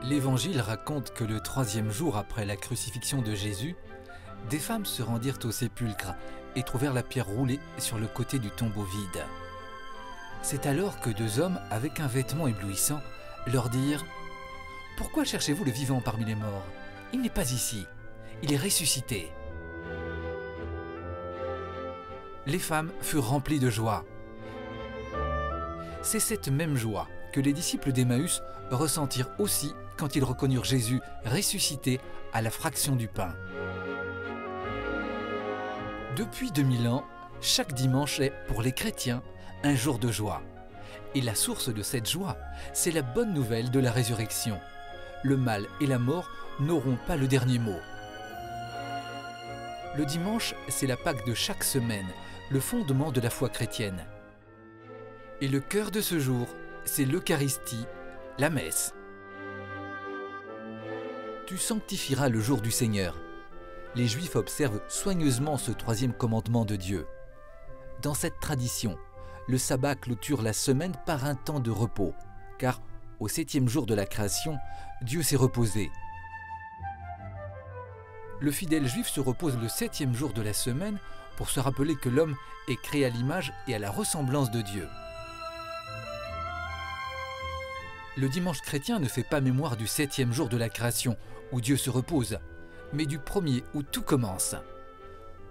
L'Évangile raconte que le troisième jour après la crucifixion de Jésus, des femmes se rendirent au sépulcre et trouvèrent la pierre roulée sur le côté du tombeau vide. C'est alors que deux hommes, avec un vêtement éblouissant, leur dirent « Pourquoi cherchez-vous le vivant parmi les morts? Il n'est pas ici, il est ressuscité. » Les femmes furent remplies de joie. C'est cette même joie que les disciples d'Emmaüs ressentirent aussi quand ils reconnurent Jésus ressuscité à la fraction du pain. Depuis 2000 ans, chaque dimanche est, pour les chrétiens, un jour de joie. Et la source de cette joie, c'est la bonne nouvelle de la résurrection. Le mal et la mort n'auront pas le dernier mot. Le dimanche, c'est la Pâque de chaque semaine, le fondement de la foi chrétienne. Et le cœur de ce jour, c'est l'Eucharistie, la messe. Tu sanctifieras le jour du Seigneur. Les Juifs observent soigneusement ce troisième commandement de Dieu. Dans cette tradition, le sabbat clôture la semaine par un temps de repos, car au septième jour de la création, Dieu s'est reposé. Le fidèle juif se repose le septième jour de la semaine pour se rappeler que l'homme est créé à l'image et à la ressemblance de Dieu. Le dimanche chrétien ne fait pas mémoire du septième jour de la création, où Dieu se repose, mais du premier où tout commence.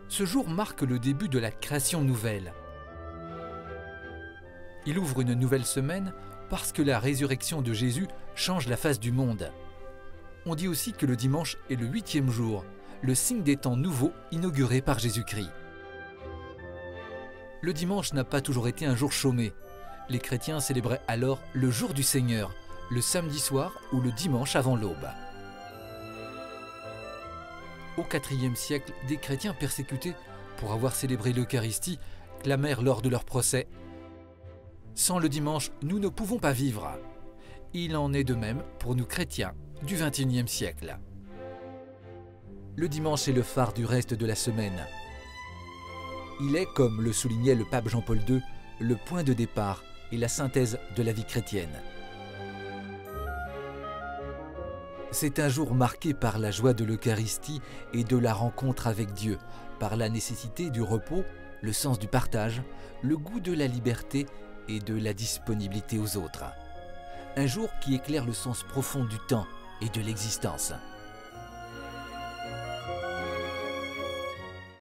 Ce jour marque le début de la création nouvelle. Il ouvre une nouvelle semaine parce que la résurrection de Jésus change la face du monde. On dit aussi que le dimanche est le huitième jour, le signe des temps nouveaux inaugurés par Jésus-Christ. Le dimanche n'a pas toujours été un jour chômé. Les chrétiens célébraient alors le jour du Seigneur, le samedi soir ou le dimanche avant l'aube. Au IVe siècle, des chrétiens persécutés pour avoir célébré l'Eucharistie clamèrent lors de leur procès « Sans le dimanche, nous ne pouvons pas vivre ». Il en est de même pour nous chrétiens du XXIe siècle. Le dimanche est le phare du reste de la semaine. Il est, comme le soulignait le pape Jean-Paul II, le point de départ et la synthèse de la vie chrétienne. C'est un jour marqué par la joie de l'Eucharistie et de la rencontre avec Dieu, par la nécessité du repos, le sens du partage, le goût de la liberté et de la disponibilité aux autres. Un jour qui éclaire le sens profond du temps et de l'existence.